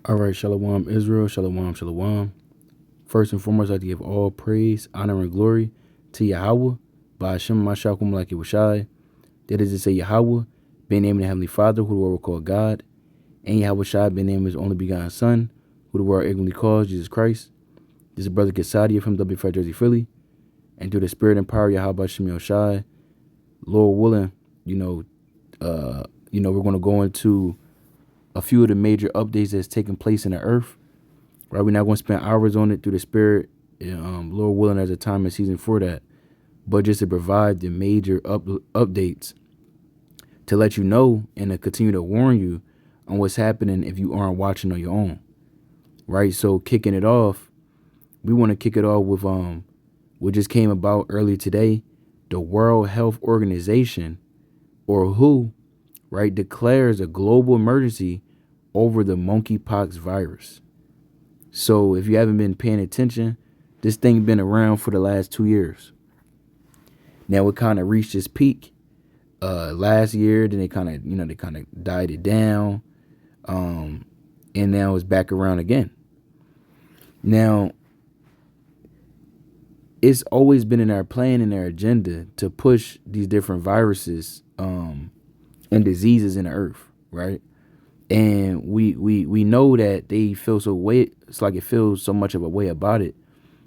All right, Shalom Israel, Shalom, Shalom. First and foremost, I'd like to give all praise, honor, and glory to Yahweh, by Hashem Mashakum like Yahushai. That is to say, Yahweh, being named the Heavenly Father, who the world will call God, and Yahweh Shai, being named his only begotten Son, who the world ignorantly calls Jesus Christ. This is Brother Kesadia from W5 Jersey, Philly. And through the spirit and power of Yahweh Shem Yahushai, Lord willing, we're going to go into a few of the major updates that's taking place in the earth. Right, we're not going to spend hours on it through the spirit. Lord willing, there's a time and season for that. But just to provide the major updates to let you know and to continue to warn you on what's happening if you aren't watching on your own. Right, so kicking it off, we want to kick it off with what just came about earlier today. The World Health Organization, or WHO, right, declares a global emergency over the monkeypox virus. So if you haven't been paying attention, this thing been around for the last 2 years. Now it kind of reached its peak last year. Then they kind of died it down, and now it's back around again. Now it's always been in our plan and our agenda to push these different viruses and diseases in the earth, right? And we know that they feel so way. It's like it feels so much of a way about it.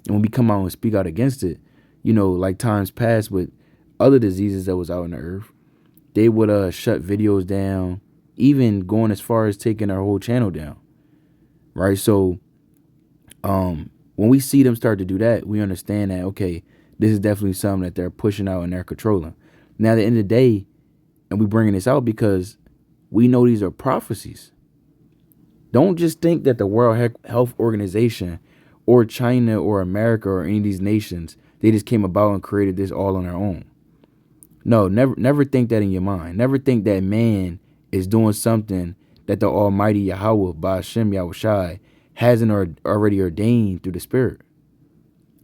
And when we come out and speak out against it, like times past with other diseases that was out in the earth, they would shut videos down, even going as far as taking our whole channel down. Right. So when we see them start to do that, we understand that, okay, this is definitely something that they're pushing out and they're controlling. Now, at the end of the day, and we bringing this out because we know these are prophecies. Don't just think that the World Health Organization or China or America or any of these nations, they just came about and created this all on their own. No, never think that in your mind. Never think that man is doing something that the Almighty Yahweh, by Hashem Yahushai, hasn't already ordained through the Spirit.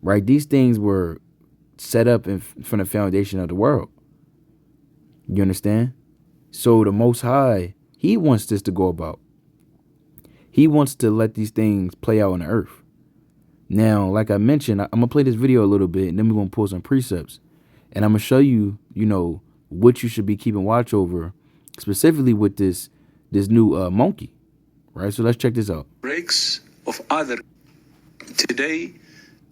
Right? These things were set up from the foundation of the world. You understand? So the Most High, he wants this to go about. He wants to let these things play out on the earth. Now, like I mentioned, I'm going to play this video a little bit, and then we're going to pull some precepts. And I'm going to show you, what you should be keeping watch over, specifically with this new monkey. Right? So let's check this out. Breaks of other. Today,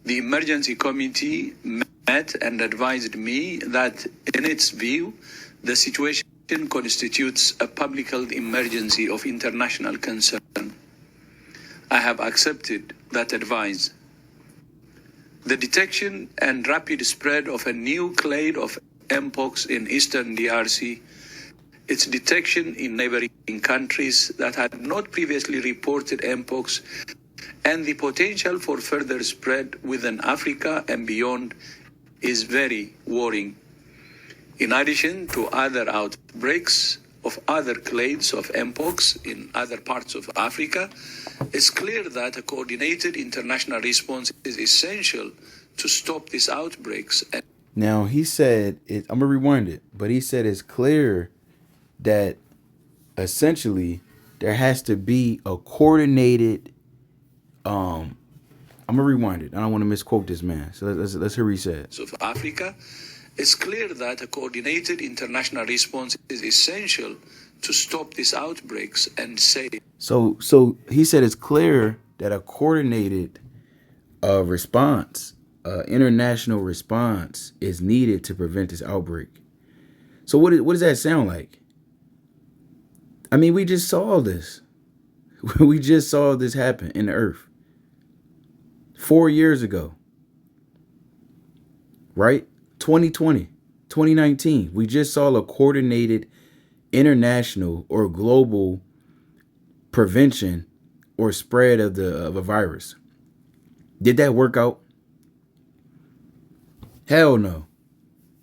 the emergency committee met and advised me that, in its view, the situation constitutes a public health emergency of international concern. I have accepted that advice. The detection and rapid spread of a new clade of Mpox in eastern DRC, its detection in neighboring countries that had not previously reported Mpox, and the potential for further spread within Africa and beyond is very worrying. In addition to other outbreaks of other clades of Mpox in other parts of Africa, it's clear that a coordinated international response is essential to stop these outbreaks. Now, he said, I'm going to rewind it, but he said it's clear that essentially there has to be a coordinated, I'm going to rewind it. I don't want to misquote this man. So let's hear what he said. Of Africa, it's clear that a coordinated international response is essential to stop these outbreaks and save. So he said it's clear that a coordinated response, international response, is needed to prevent this outbreak. So what does that sound like? I mean, we just saw this. We just saw this happen in the earth 4 years ago. Right? 2020, 2019. We just saw a coordinated international or global prevention or spread of a virus. Did that work out? Hell no.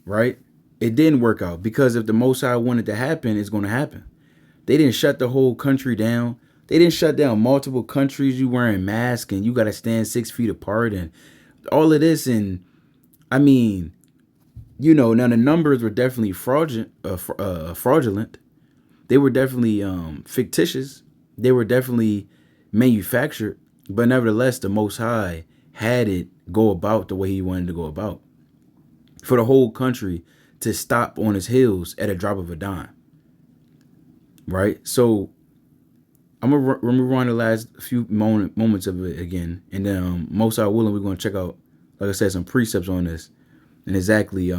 Right? It didn't work out, because if the Most High wanted to happen, it's going to happen. They didn't shut the whole country down. They didn't shut down multiple countries. You wearing masks and you got to stand 6 feet apart and all of this. And I mean, now the numbers were definitely fraudulent. They were definitely fictitious. They were definitely manufactured, but nevertheless, the Most High had it go about the way he wanted to go about. For the whole country to stop on its heels at a drop of a dime. Right? So I'm going to rewind the last few moments of it again. And then most are willing, we're going to check out, like I said, some precepts on this and exactly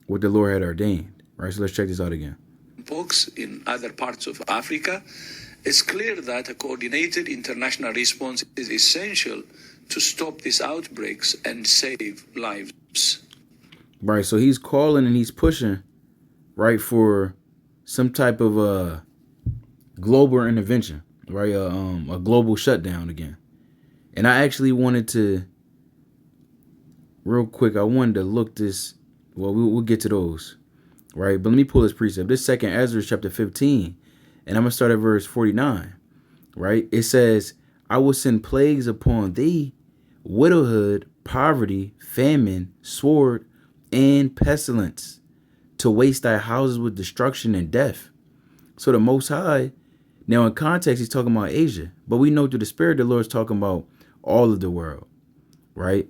what the Lord had ordained. Right? So let's check this out again. Folks in other parts of Africa, it's clear that a coordinated international response is essential to stop these outbreaks and save lives. Right. So he's calling and he's pushing, right, for some type of global intervention, right? A global shutdown again. And I actually wanted to, real quick, I wanted to look this, well, we'll get to those, right? But let me pull this precept. This second Ezra chapter 15, and I'm going to start at verse 49, right? It says, I will send plagues upon thee, widowhood, poverty, famine, sword, and pestilence, to waste thy houses with destruction and death. So the Most High, now in context, he's talking about Asia, but we know through the Spirit, the Lord's talking about all of the world, right?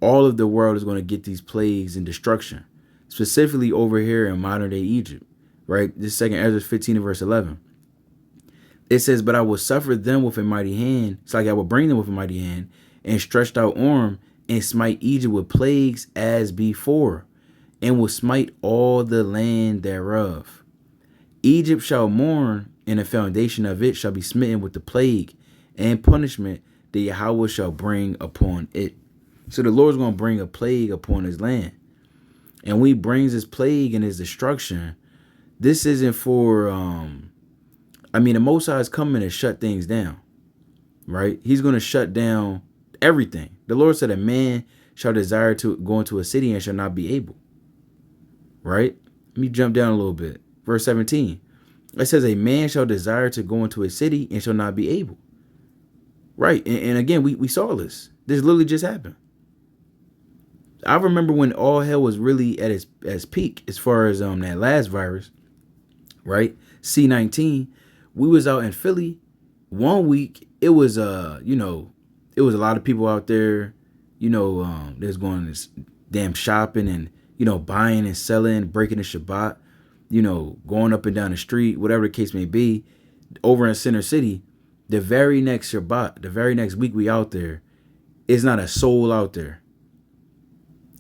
All of the world is going to get these plagues and destruction, specifically over here in modern day Egypt, right? This second Ezra 15 and verse 11. It says, but I will suffer them with a mighty hand. It's like I will bring them with a mighty hand and stretched out arm and smite Egypt with plagues as before, and will smite all the land thereof. Egypt shall mourn, and the foundation of it shall be smitten with the plague and punishment that Yahweh shall bring upon it. So the Lord's going to bring a plague upon his land. And when he brings his plague and his destruction, this isn't for, the Most High is coming to shut things down, right? He's going to shut down everything. The Lord said a man shall desire to go into a city and shall not be able, right? Let me jump down a little bit. Verse 17. It says a man shall desire to go into a city and shall not be able. Right. And again, we saw this. This literally just happened. I remember when all hell was really at its peak as far as that last virus, right? C-19. We was out in Philly 1 week. It was it was a lot of people out there, there's going this damn shopping and buying and selling, breaking the Shabbat, going up and down the street, whatever the case may be. Over in Center City, the very next Shabbat, the very next week we out there, it's not a soul out there.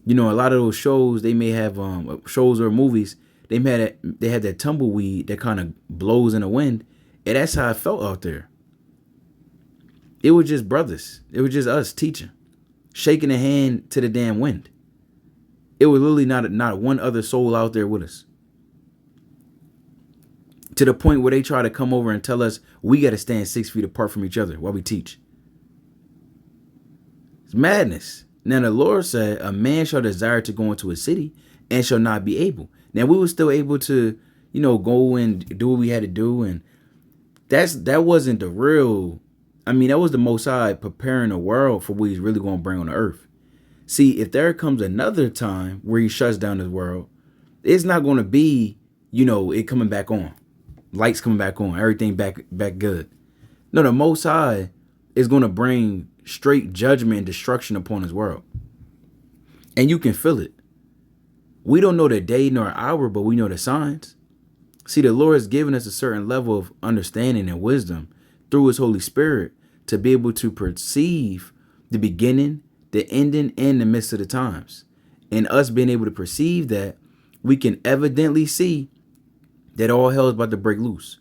A lot of those shows, they may have shows or movies, they had that tumbleweed that kind of blows in the wind, and that's how I felt out there. It was just brothers. It was just us teaching, shaking a hand to the damn wind. It was literally not one other soul out there with us. To the point where they try to come over and tell us we got to stand 6 feet apart from each other while we teach. It's madness. Now the Lord said, a man shall desire to go into a city and shall not be able. Now we were still able to, go and do what we had to do. And that wasn't the real, that was the Most High preparing the world for what he's really going to bring on the earth. See, if there comes another time where he shuts down this world, it's not going to be, it coming back on. Lights coming back on, everything back good. No, the Most High is going to bring straight judgment and destruction upon his world. And you can feel it. We don't know the day nor hour, but we know the signs. See, the Lord has given us a certain level of understanding and wisdom through his Holy Spirit to be able to perceive the beginning, the ending, and the midst of the times. And us being able to perceive that, we can evidently see that all hell is about to break loose.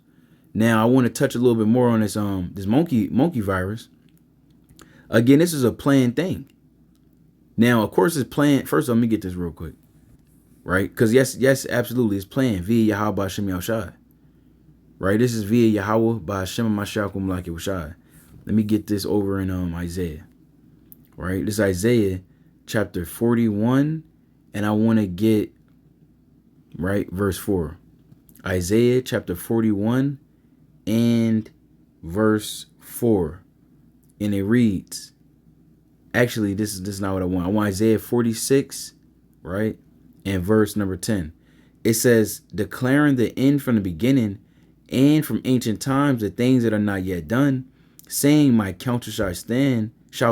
Now, I want to touch a little bit more on this this monkey virus. Again, this is a planned thing. Now, of course, it's planned. First, let me get this real quick, right? Because yes, absolutely, it's planned via Yahweh by Shem Yahushai. Right? This is via Yahweh by Shem Mashiach like Yahushai. Let me get this over in Isaiah. Right? This is Isaiah chapter 41, and I want to get verse 4. Isaiah chapter 41 and verse 4. And it reads, actually, this is not what I want. I want Isaiah 46, right? And verse number 10. It says, declaring the end from the beginning and from ancient times, the things that are not yet done, saying, my counsel shall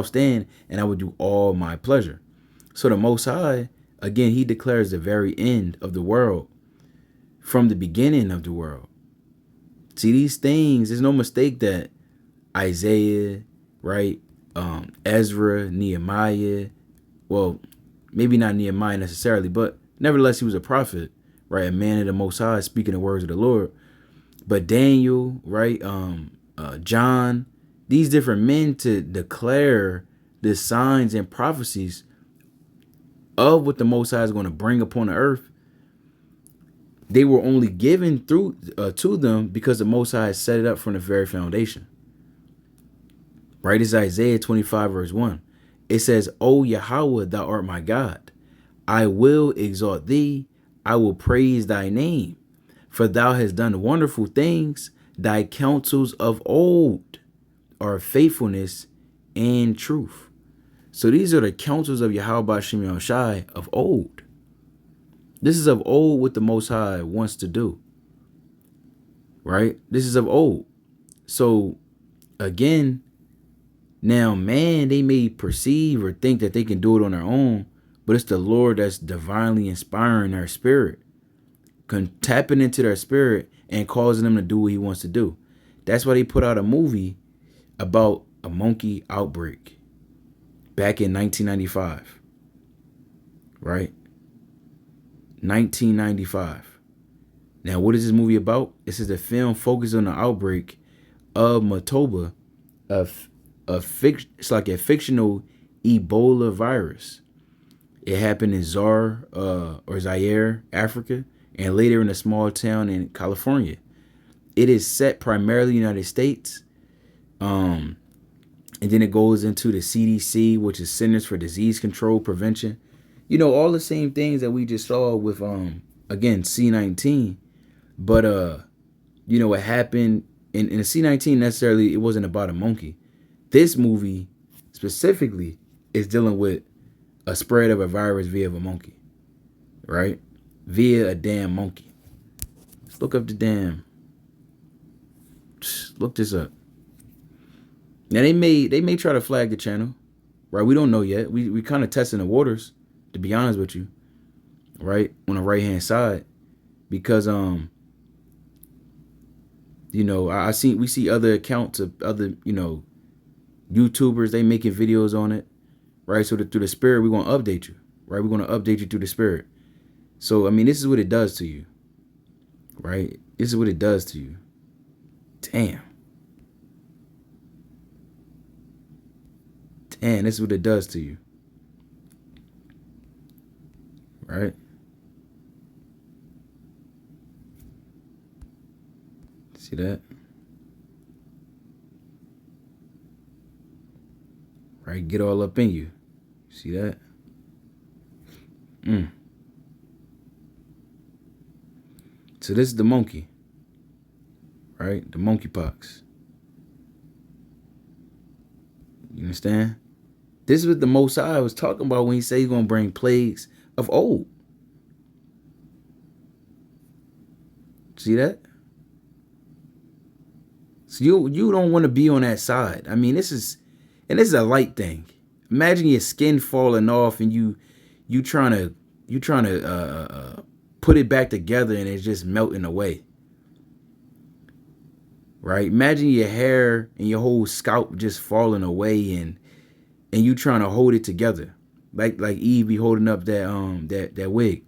stand, and I will do all my pleasure. So the Most High, again, he declares the very end of the world from the beginning of the world. See, these things, there's no mistake that Isaiah, right? Ezra, Nehemiah, well, maybe not Nehemiah necessarily, but nevertheless, he was a prophet, right? A man of the Most High, speaking the words of the Lord. But Daniel, right? John, these different men to declare the signs and prophecies of what the Most High is going to bring upon the earth, they were only given through to them because the Most High set it up from the very foundation. Right? It's Isaiah 25 verse 1. It says, O Yahweh, thou art my God. I will exalt thee. I will praise thy name. For thou hast done wonderful things. Thy counsels of old are faithfulness and truth. So these are the counsels of Yahweh Shem Shai of old. This is of old what the Most High wants to do. Right? This is of old. So again, now man, they may perceive or think that they can do it on their own, but it's the Lord that's divinely inspiring their spirit, tapping into their spirit and causing them to do what he wants to do. That's why they put out a movie about a monkey outbreak back in 1995. Right? 1995. Now, what is this movie about? This is a film focused on the outbreak of Matoba, it's like a fictional Ebola virus. It happened in Zaire, Africa, and later in a small town in California. It is set primarily in the United States. And then it goes into the CDC, which is Centers for Disease Control Prevention. You know, all the same things that we just saw with again C19. But you know, what happened in the C19 necessarily, it wasn't about a monkey. This movie specifically is dealing with a spread of a virus via a monkey, right? Via a damn monkey. Let's look up the damn. Look this up. Now they may try to flag the channel, right? We don't know yet. We kind of testing the waters, to be honest with you, right? On the right hand side, because you know, we see other accounts of other, you know, YouTubers, they making videos on it, right? So through the spirit, we're going to update you, right? We're going to update you through the spirit. So, I mean, this is what it does to you, right? This is what it does to you. Damn. Damn, this is what it does to you, right? See that? Right, get all up in you. See that? So this is the monkey, right? The monkeypox. You understand? This is what the Most High was talking about when he said he's going to bring plagues of old. See that? So you don't want to be on that side. I mean, this is a light thing. Imagine your skin falling off and you trying to put it back together and it's just melting away. Right? Imagine your hair and your whole scalp just falling away and you trying to hold it together. Like Eve be holding up that wig.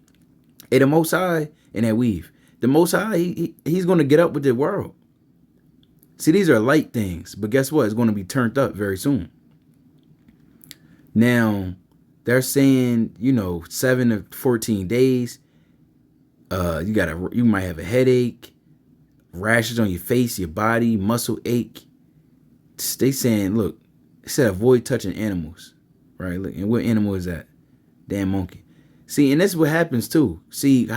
Hey, the Most High and that weave. The Most High, he's going to get up with the world. See, these are light things, but guess what? It's going to be turned up very soon. Now, they're saying, you know, 7 to 14 days. You might have a headache, rashes on your face, your body, muscle ache. They saying, look, it said avoid touching animals, right? Look, and what animal is that? Damn monkey. See, and this is what happens too. See,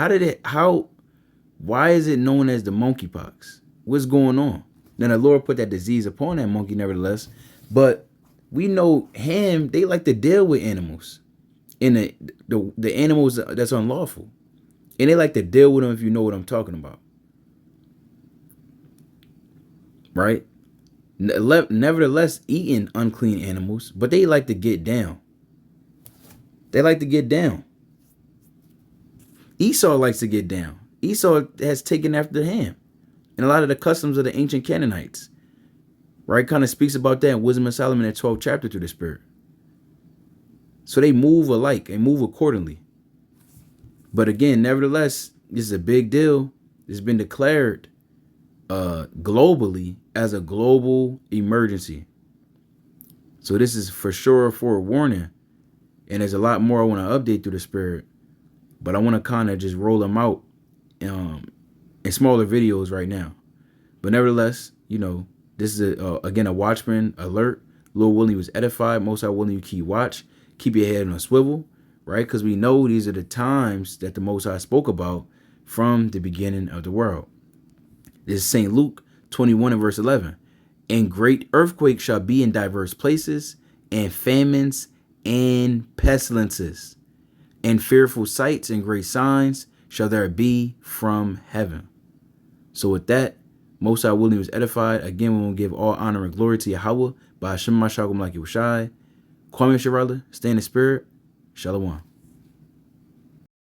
why is it known as the monkeypox? What's going on? Then the Lord put that disease upon that monkey nevertheless. But we know they like to deal with animals. And the animals that's unlawful. And they like to deal with them, if you know what I'm talking about. Right? Nevertheless, eating unclean animals, but they like to get down. They like to get down. Esau likes to get down. Esau has taken after him. And a lot of the customs of the ancient Canaanites, right, kind of speaks about that in Wisdom of Solomon in the 12th chapter through the Spirit. So they move alike and move accordingly. But again, nevertheless, this is a big deal. It's been declared globally as a global emergency. So this is for sure for a warning. And there's a lot more I want to update through the Spirit. But I want to kind of just roll them out in smaller videos right now. But nevertheless, you know, this is again a Watchman alert. Lord willing, was edified. Most High willing, you keep watch. Keep your head on a swivel, right? Because we know these are the times that the Most High spoke about from the beginning of the world. This is St. Luke 21 and verse 11. And great earthquakes shall be in diverse places, and famines and pestilences, and fearful sights and great signs shall there be from heaven. So with that, Most High willing was edified. Again, we will give all honor and glory to Yahweh by Hashem Mashagum like Yahushai. Kwame Sharala, stay in the spirit. Shalom.